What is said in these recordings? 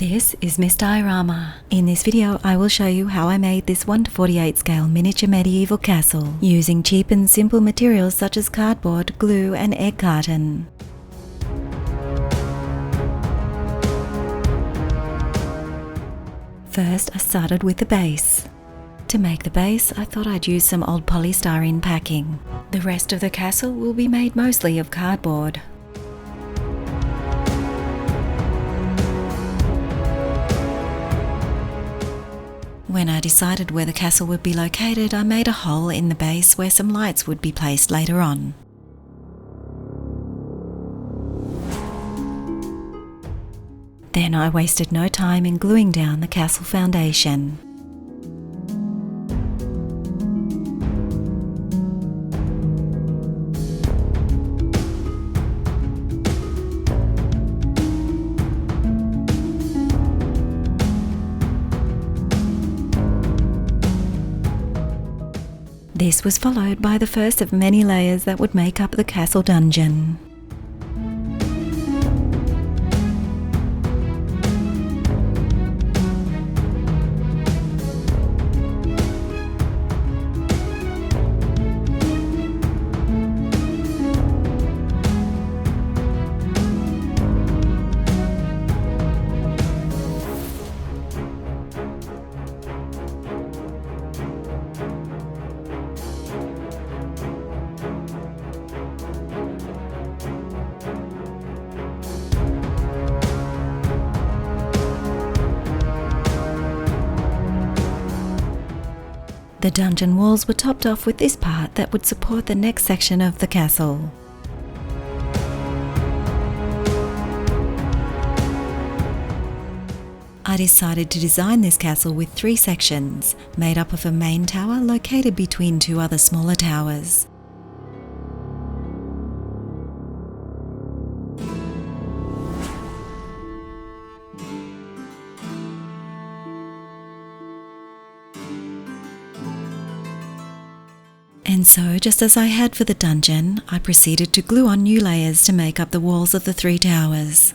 This is Miss Diorama. In this video I will show you how I made this 1:48 scale miniature medieval castle using cheap and simple materials such as cardboard, glue and egg carton. First I started with the base. To make the base I thought I'd use some old polystyrene packing. The rest of the castle will be made mostly of cardboard. When I decided where the castle would be located, I made a hole in the base where some lights would be placed later on. Then I wasted no time in gluing down the castle foundation. This was followed by the first of many layers that would make up the castle dungeon. The dungeon walls were topped off with this part that would support the next section of the castle. I decided to design this castle with 3 sections, made up of a main tower located between 2 other smaller towers. And so, just as I had for the dungeon, I proceeded to glue on new layers to make up the walls of the 3 towers.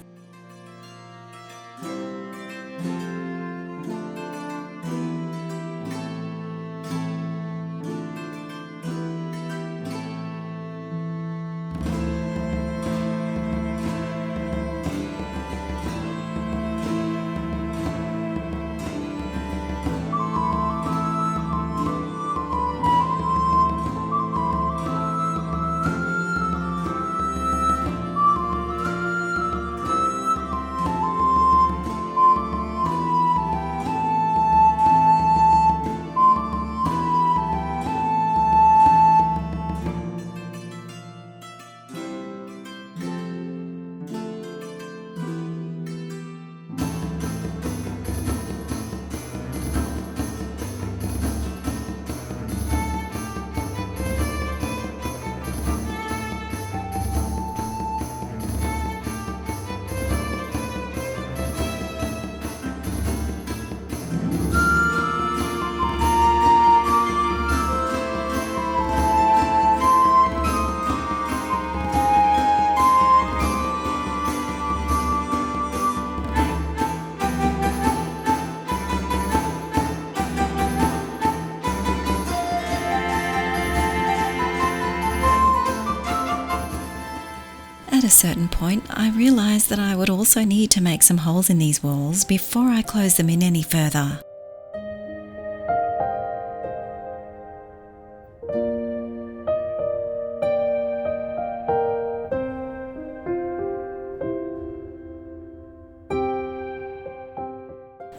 At a certain point, I realised that I would also need to make some holes in these walls before I close them in any further.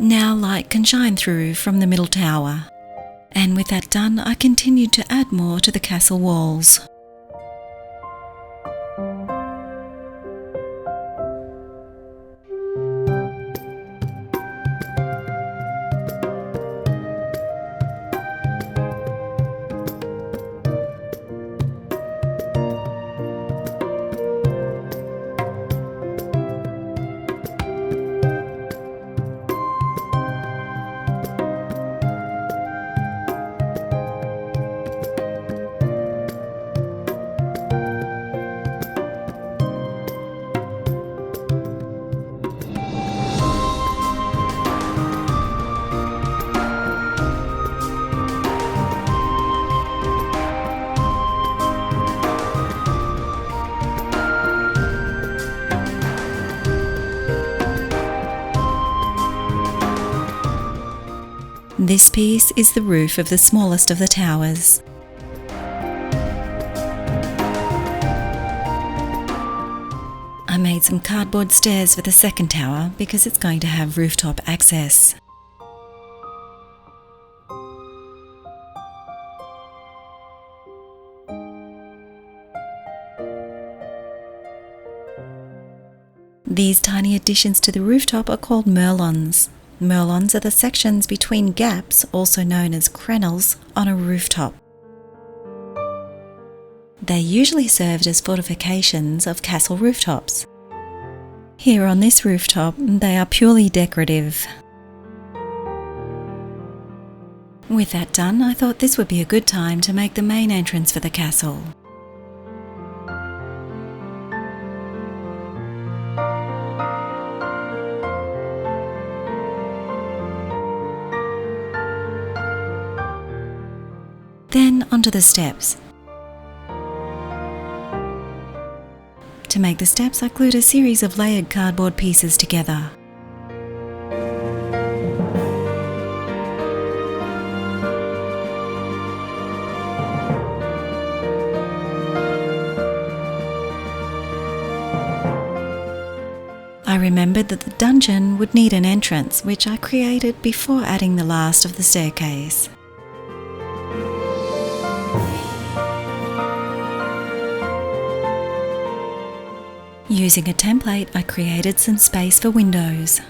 Now light can shine through from the middle tower, and with that done, I continued to add more to the castle walls. This piece is the roof of the smallest of the towers. I made some cardboard stairs for the second tower because it's going to have rooftop access. These tiny additions to the rooftop are called merlons. Merlons are the sections between gaps, also known as crenelles, on a rooftop. They usually served as fortifications of castle rooftops. Here on this rooftop, they are purely decorative. With that done, I thought this would be a good time to make the main entrance for the castle. Then onto the steps. To make the steps, I glued a series of layered cardboard pieces together. I remembered that the dungeon would need an entrance, which I created before adding the last of the staircase. Using a template, I created some space for windows.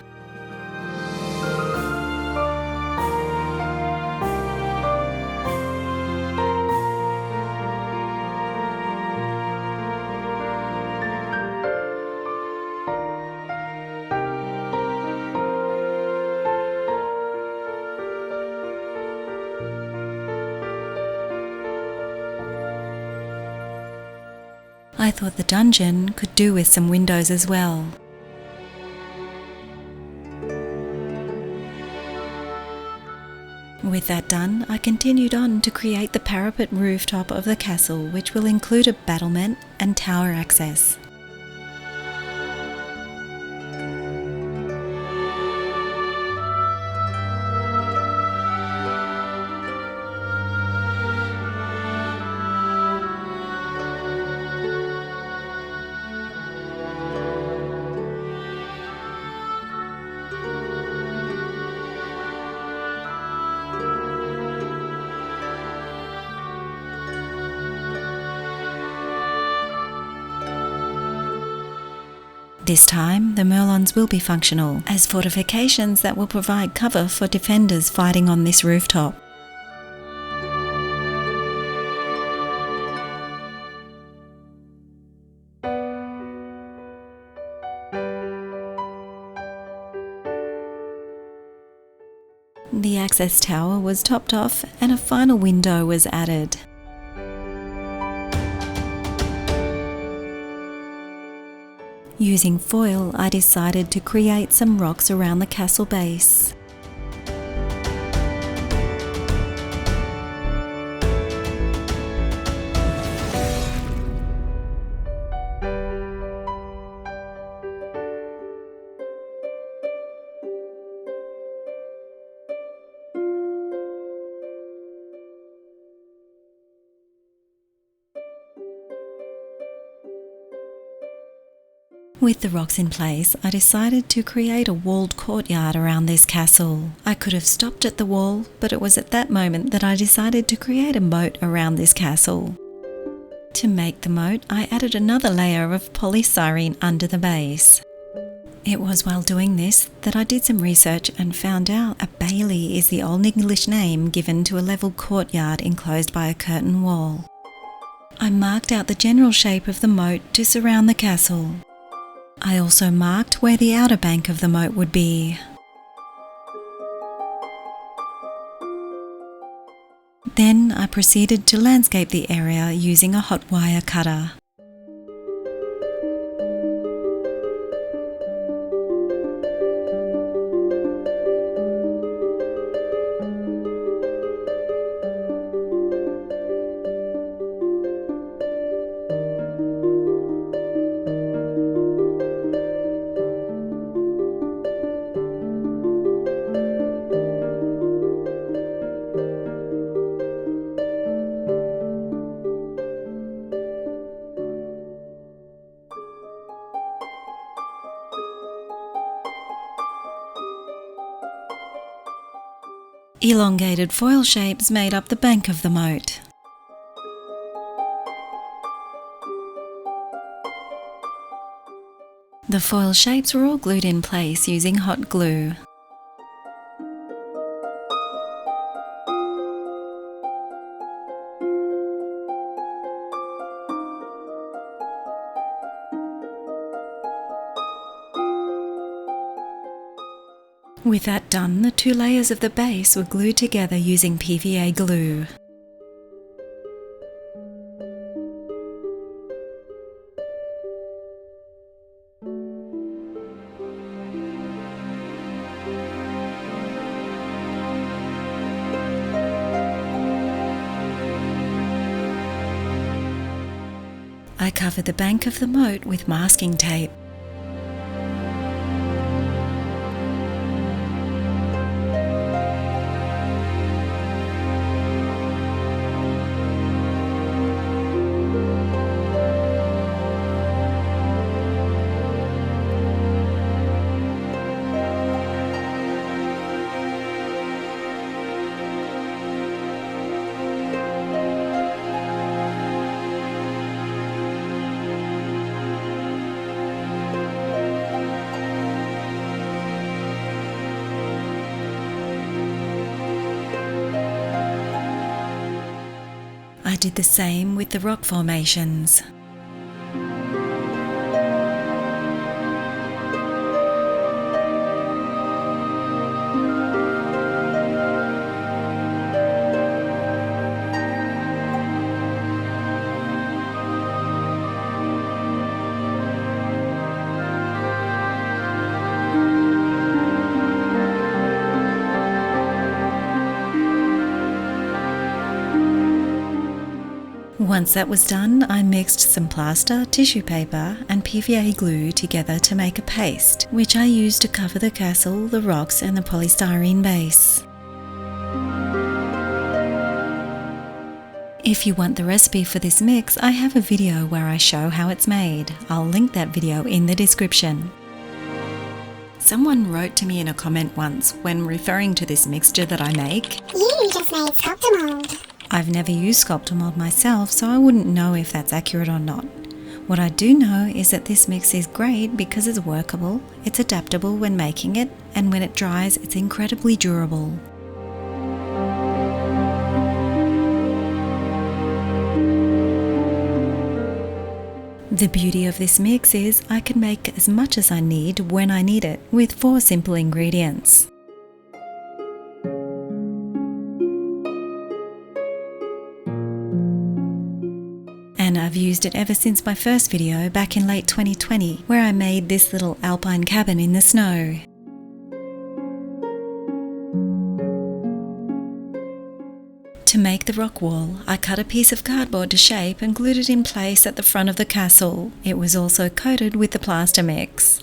I thought the dungeon could do with some windows as well. With that done, I continued on to create the parapet rooftop of the castle, which will include a battlement and tower access. This time, the merlons will be functional as fortifications that will provide cover for defenders fighting on this rooftop. The access tower was topped off and a final window was added. Using foil, I decided to create some rocks around the castle base. With the rocks in place, I decided to create a walled courtyard around this castle. I could have stopped at the wall, but it was at that moment that I decided to create a moat around this castle. To make the moat, I added another layer of polystyrene under the base. It was while doing this that I did some research and found out a bailey is the Old English name given to a level courtyard enclosed by a curtain wall. I marked out the general shape of the moat to surround the castle. I also marked where the outer bank of the moat would be. Then I proceeded to landscape the area using a hot wire cutter. Elongated foil shapes made up the bank of the moat. The foil shapes were all glued in place using hot glue. With that done, the two layers of the base were glued together using PVA glue. I covered the bank of the moat with masking tape. I did the same with the rock formations. Once that was done, I mixed some plaster, tissue paper and PVA glue together to make a paste, which I used to cover the castle, the rocks and the polystyrene base. If you want the recipe for this mix, I have a video where I show how it's made. I'll link that video in the description. Someone wrote to me in a comment once when referring to this mixture that I make, "You just made sculptor mold." I've never used sculptor mold myself, so I wouldn't know if that's accurate or not. What I do know is that this mix is great because it's workable, it's adaptable when making it, and when it dries it's incredibly durable. The beauty of this mix is I can make as much as I need when I need it with 4 simple ingredients. And I've used it ever since my first video back in late 2020, where I made this little Alpine cabin in the snow. To make the rock wall, I cut a piece of cardboard to shape and glued it in place at the front of the castle. It was also coated with the plaster mix.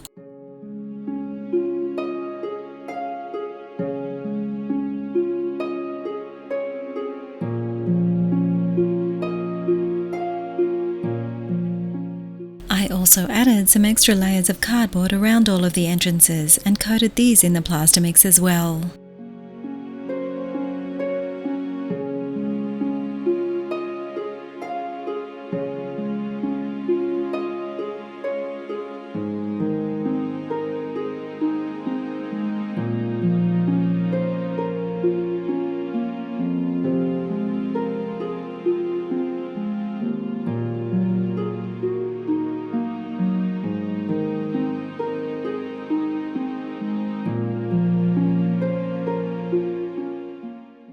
I also added some extra layers of cardboard around all of the entrances and coated these in the plaster mix as well.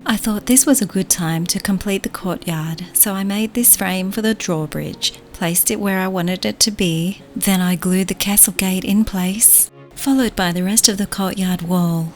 I thought this was a good time to complete the courtyard, so I made this frame for the drawbridge, placed it where I wanted it to be, then I glued the castle gate in place, followed by the rest of the courtyard wall.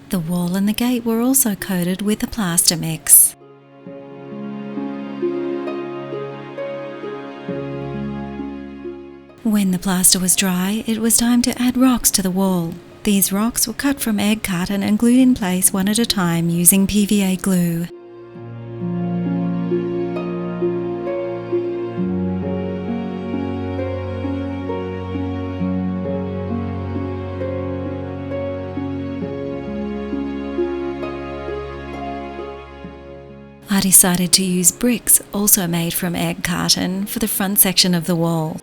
The wall and the gate were also coated with the plaster mix. When the plaster was dry, it was time to add rocks to the wall. These rocks were cut from egg carton and glued in place one at a time using PVA glue. I decided to use bricks, also made from egg carton, for the front section of the wall.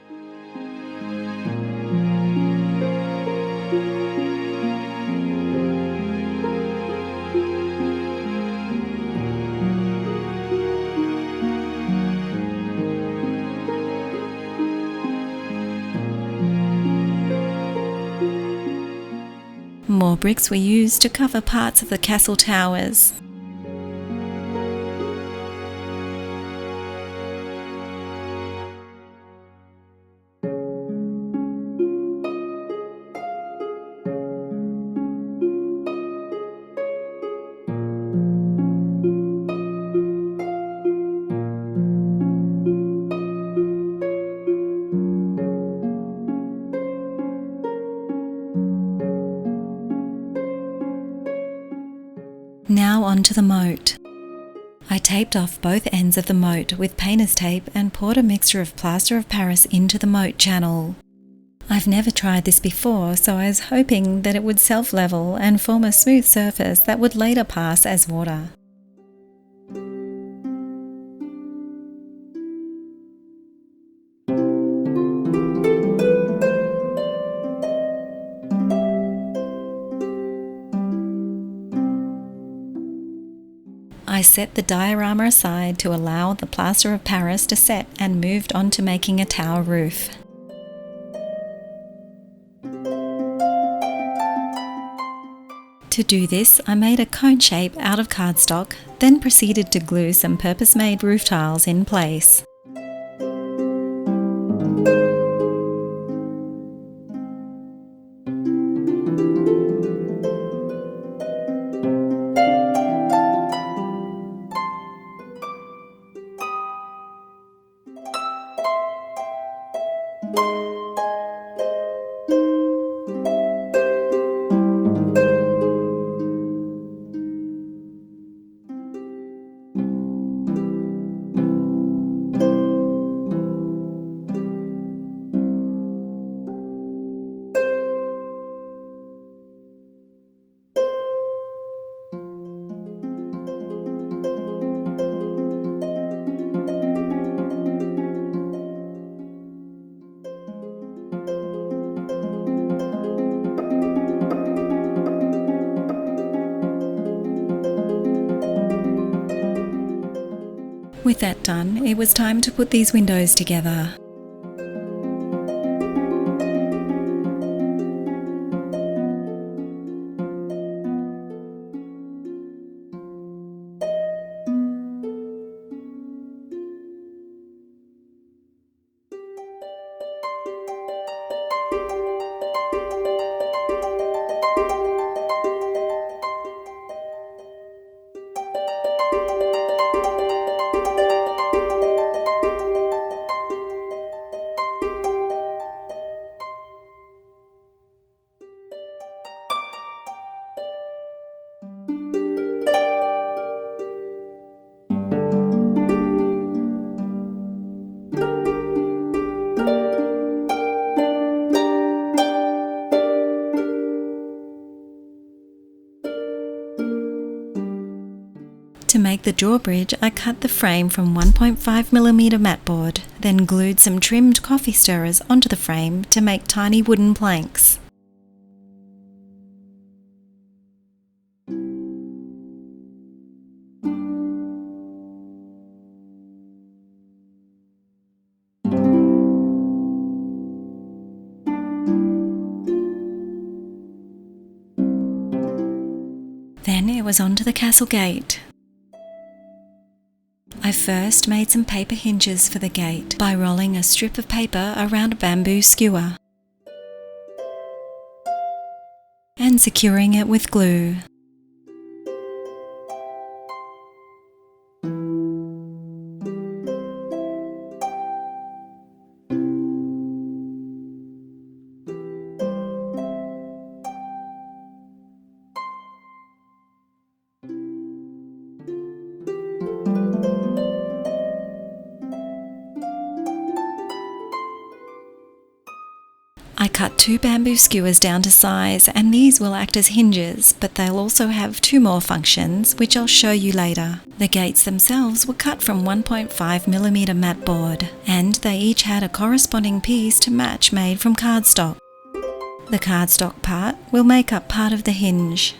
More bricks were used to cover parts of the castle towers. Now onto the moat. I taped off both ends of the moat with painter's tape and poured a mixture of plaster of Paris into the moat channel. I've never tried this before, so I was hoping that it would self-level and form a smooth surface that would later pass as water. I set the diorama aside to allow the plaster of Paris to set and moved on to making a tower roof. To do this, I made a cone shape out of cardstock, then proceeded to glue some purpose-made roof tiles in place. With that done, it was time to put these windows together. To make the drawbridge, I cut the frame from 1.5mm matboard, then glued some trimmed coffee stirrers onto the frame to make tiny wooden planks. Then it was onto the castle gate. I first made some paper hinges for the gate by rolling a strip of paper around a bamboo skewer and securing it with glue. cut 2 bamboo skewers down to size, and these will act as hinges, but they'll also have 2 more functions, which I'll show you later. The gates themselves were cut from 1.5mm mat board, and they each had a corresponding piece to match made from cardstock. The cardstock part will make up part of the hinge.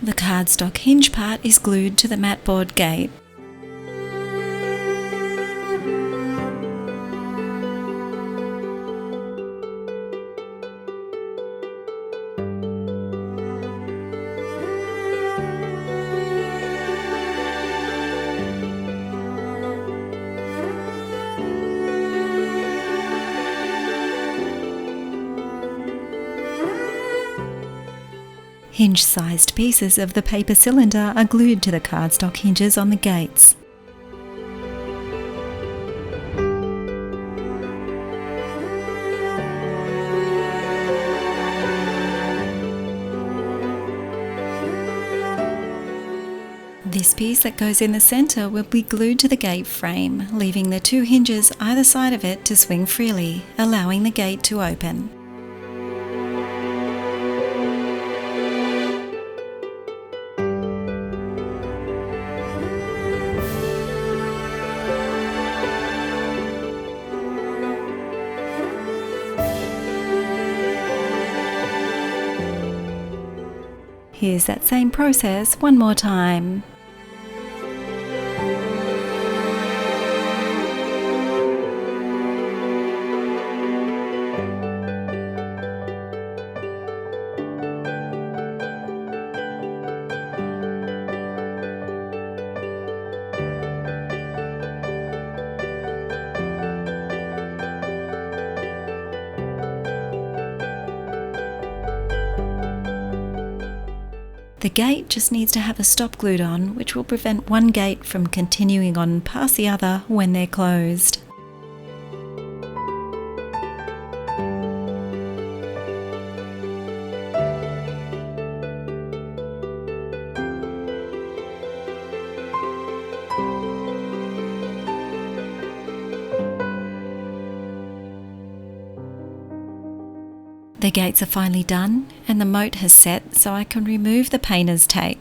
The cardstock hinge part is glued to the mat board gate. Hinge-sized pieces of the paper cylinder are glued to the cardstock hinges on the gates. This piece that goes in the centre will be glued to the gate frame, leaving the 2 hinges either side of it to swing freely, allowing the gate to open. Here's that same process one more time. The gate just needs to have a stop glued on, which will prevent one gate from continuing on past the other when they're closed. The gates are finally done and the moat has set, so I can remove the painter's tape.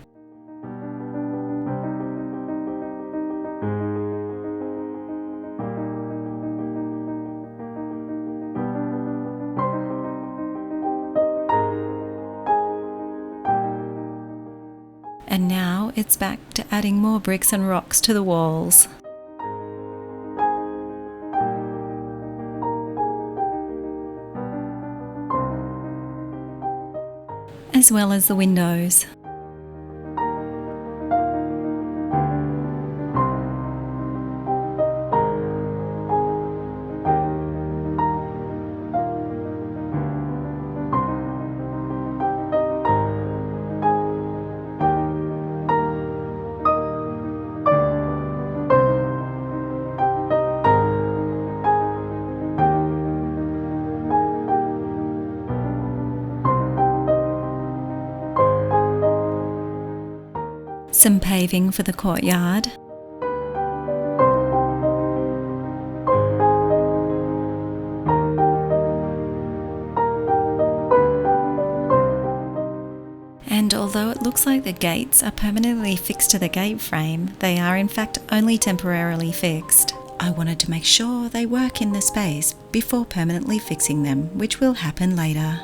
And now it's back to adding more bricks and rocks to the walls. As well as the windows. Some paving for the courtyard. And although it looks like the gates are permanently fixed to the gate frame, they are in fact only temporarily fixed. I wanted to make sure they work in the space before permanently fixing them, which will happen later.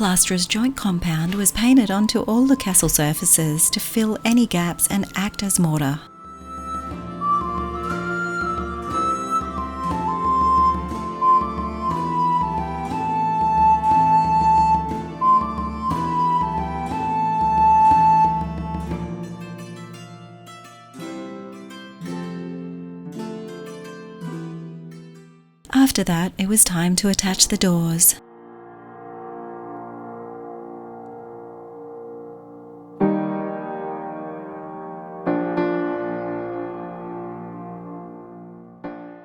Plaster's joint compound was painted onto all the castle surfaces to fill any gaps and act as mortar. After that, it was time to attach the doors.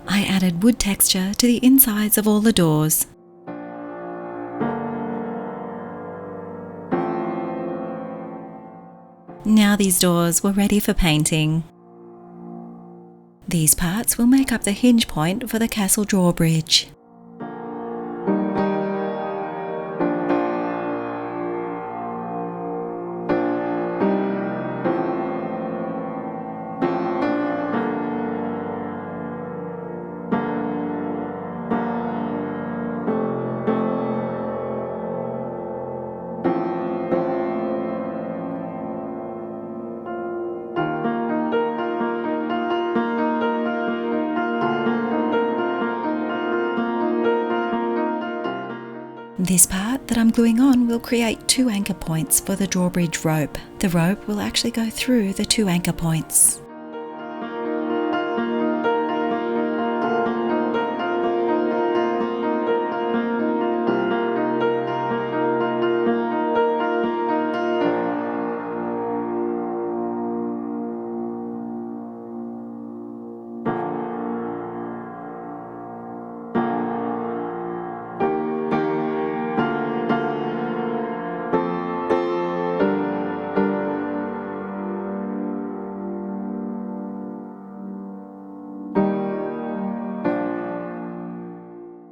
I added wood texture to the insides of all the doors. Now these doors were ready for painting. These parts will make up the hinge point for the castle drawbridge. This part that I'm gluing on will create 2 anchor points for the drawbridge rope. The rope will actually go through the 2 anchor points.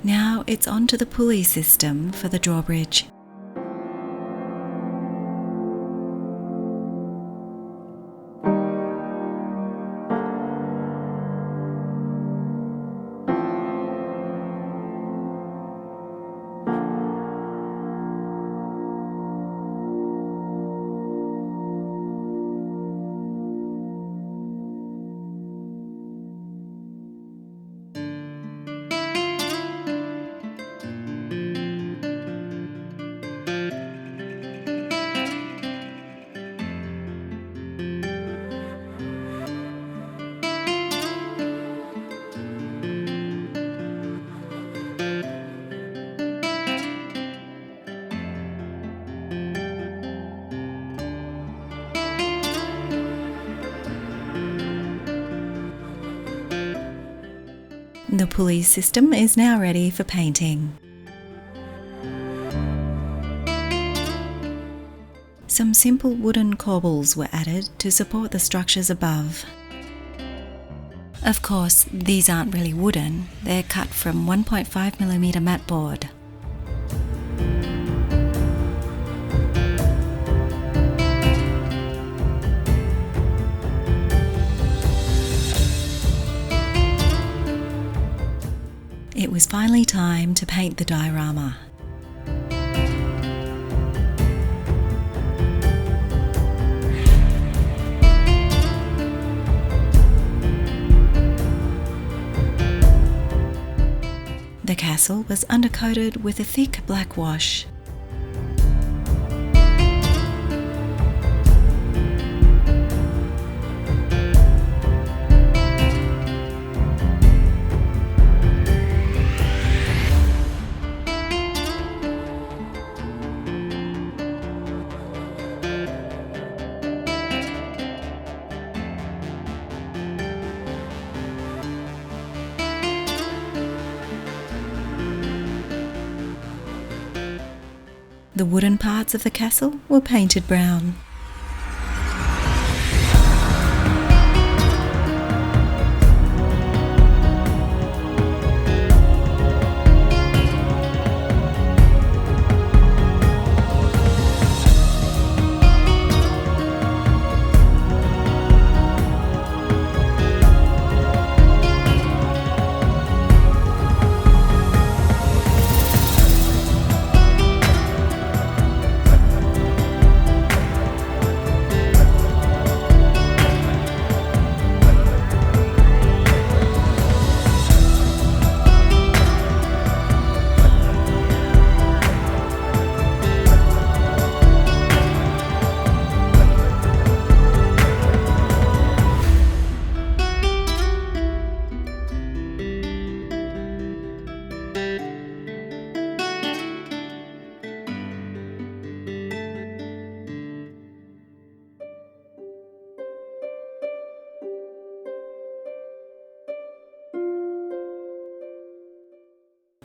Now it's onto the pulley system for the drawbridge. The pulley system is now ready for painting. Some simple wooden corbels were added to support the structures above. Of course, these aren't really wooden, they're cut from 1.5mm matboard. It was finally time to paint the diorama. The castle was undercoated with a thick black wash. The wooden parts of the castle were painted brown.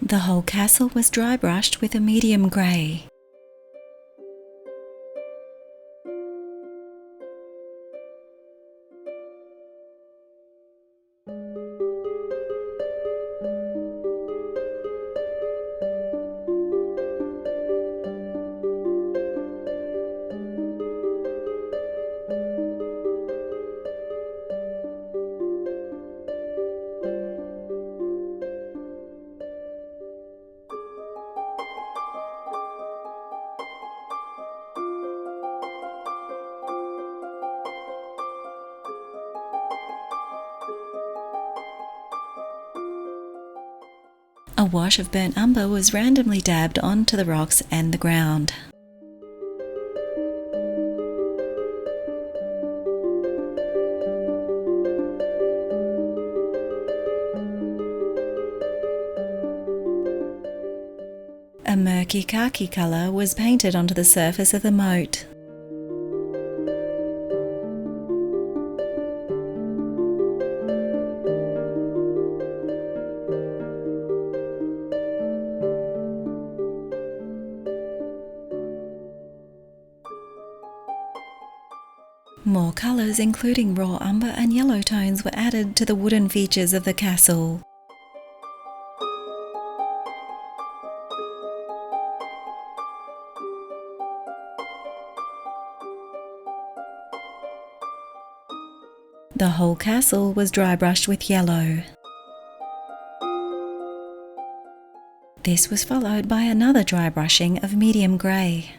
The whole castle was dry brushed with a medium grey. A wash of burnt umber was randomly dabbed onto the rocks and the ground. A murky khaki colour was painted onto the surface of the moat. More colours, including raw umber and yellow tones, were added to the wooden features of the castle. The whole castle was dry brushed with yellow. This was followed by another dry brushing of medium grey.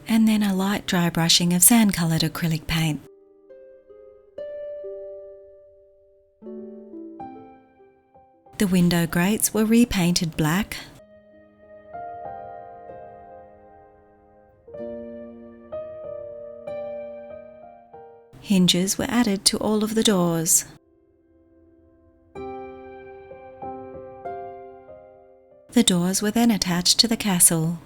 And then a light dry brushing of sand-coloured acrylic paint. The window grates were repainted black. Hinges were added to all of the doors. The doors were then attached to the castle.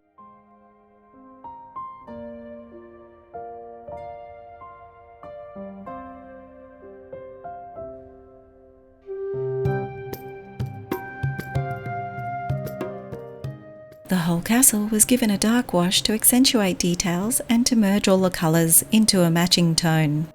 The whole castle was given a dark wash to accentuate details and to merge all the colours into a matching tone.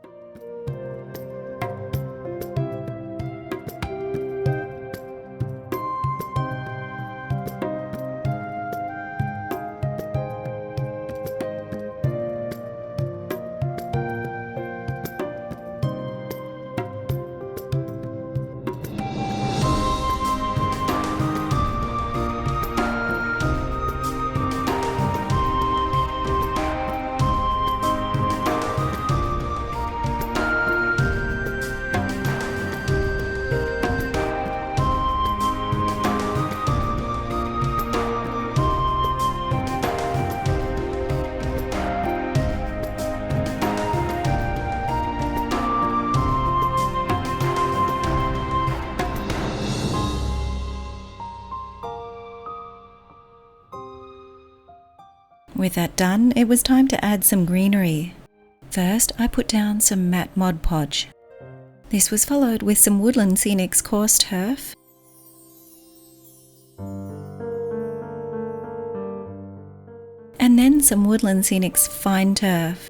With that done, it was time to add some greenery. First, I put down some matte Mod Podge. This was followed with some Woodland Scenics coarse turf, and then some Woodland Scenics fine turf.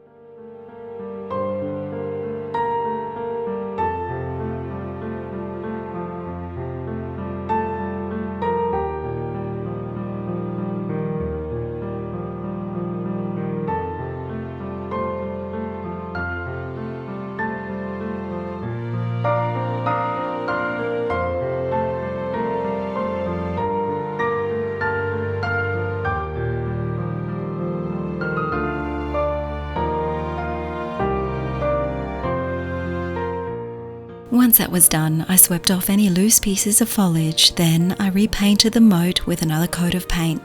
Once that was done, I swept off any loose pieces of foliage, then I repainted the moat with another coat of paint.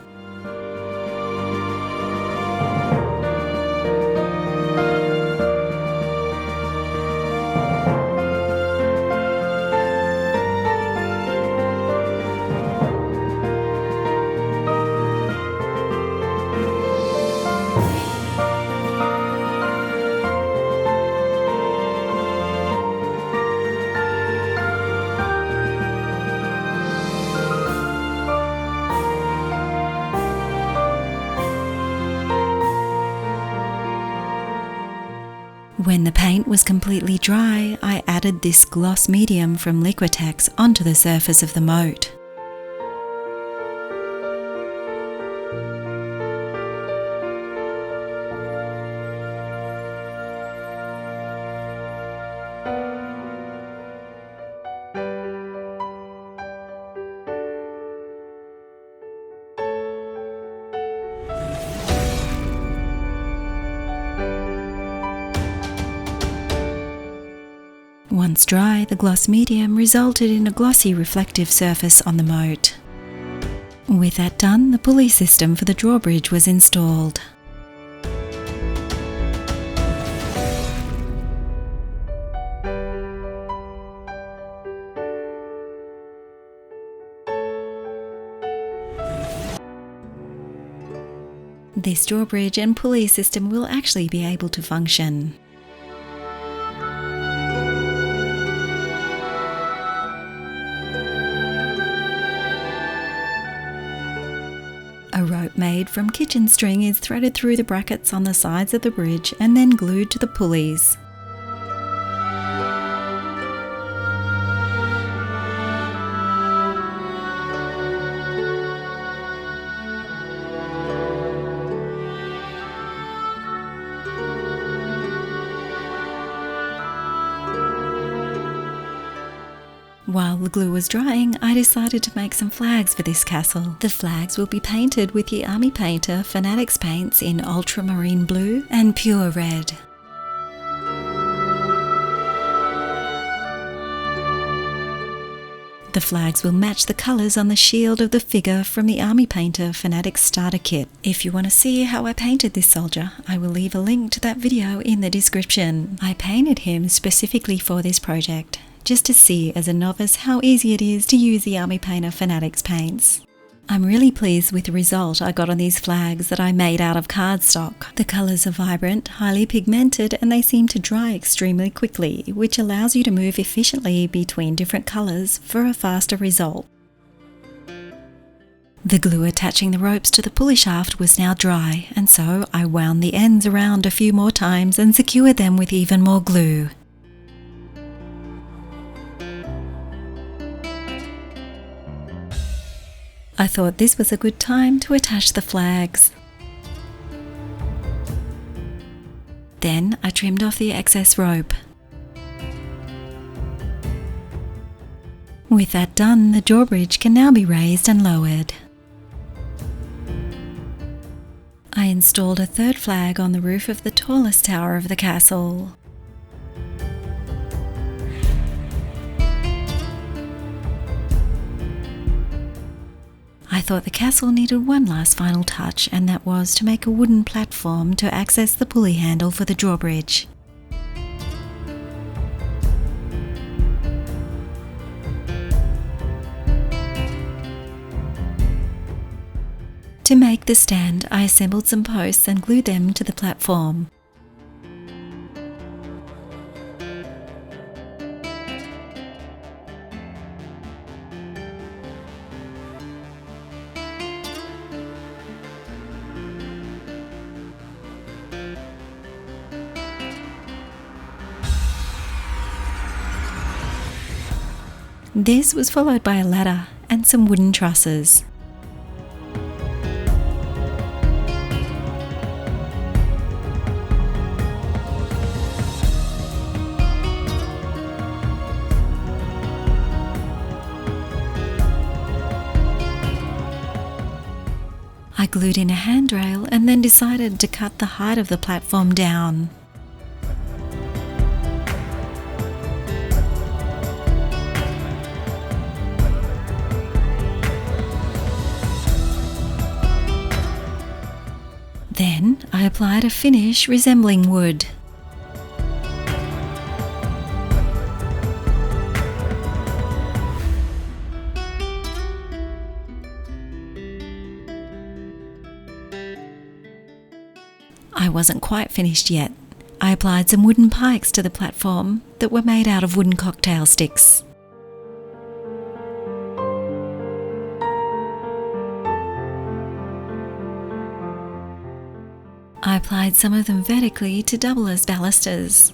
When the paint was completely dry, I added this gloss medium from Liquitex onto the surface of the moat. Once dry, the gloss medium resulted in a glossy reflective surface on the moat. With that done, the pulley system for the drawbridge was installed. This drawbridge and pulley system will actually be able to function. A rope made from kitchen string is threaded through the brackets on the sides of the bridge and then glued to the pulleys. While the glue was drying, I decided to make some flags for this castle. The flags will be painted with the Army Painter Fanatic's paints in ultramarine blue and pure red. The flags will match the colours on the shield of the figure from the Army Painter Fanatic starter kit. If you want to see how I painted this soldier, I will leave a link to that video in the description. I painted him specifically for this project, just to see as a novice how easy it is to use the Army Painter Fanatic's paints. I'm really pleased with the result I got on these flags that I made out of cardstock. The colours are vibrant, highly pigmented, and they seem to dry extremely quickly, which allows you to move efficiently between different colours for a faster result. The glue attaching the ropes to the pulley shaft was now dry, and so I wound the ends around a few more times and secured them with even more glue. I thought this was a good time to attach the flags. Then I trimmed off the excess rope. With that done, the drawbridge can now be raised and lowered. I installed a third flag on the roof of the tallest tower of the castle. I thought the castle needed one last final touch, and that was to make a wooden platform to access the pulley handle for the drawbridge. To make the stand, I assembled some posts and glued them to the platform. This was followed by a ladder and some wooden trusses. I glued in a handrail and then decided to cut the height of the platform down. Then I applied a finish resembling wood. I wasn't quite finished yet. I applied some wooden pikes to the platform that were made out of wooden cocktail sticks. I applied some of them vertically to double as balusters.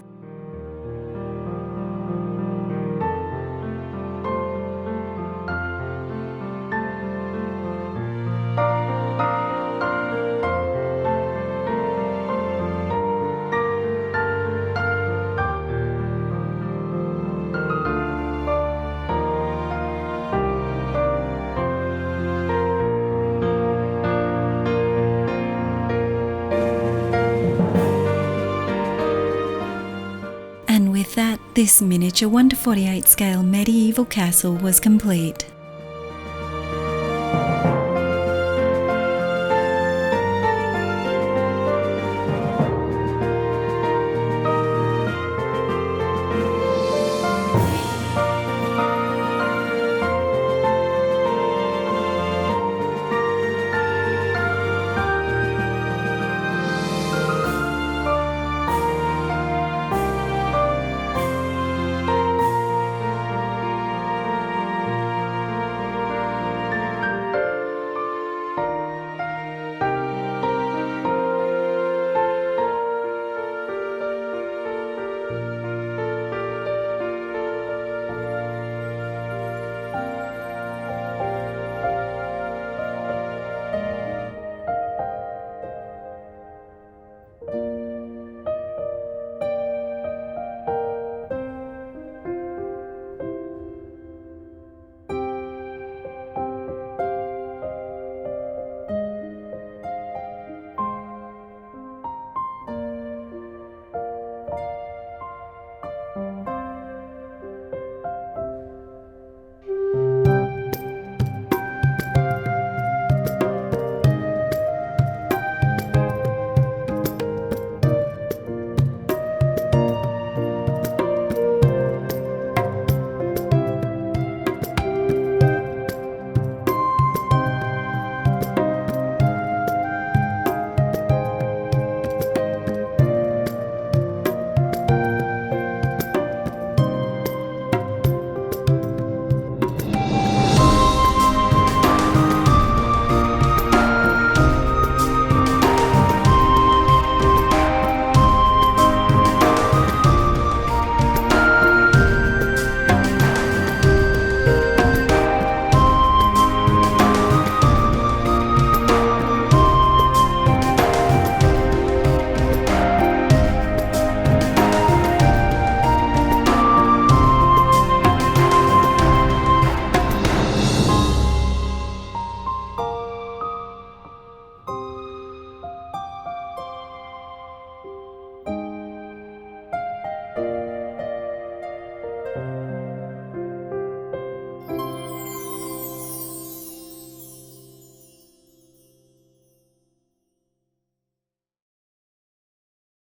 And with that, this miniature 1:48 scale medieval castle was complete.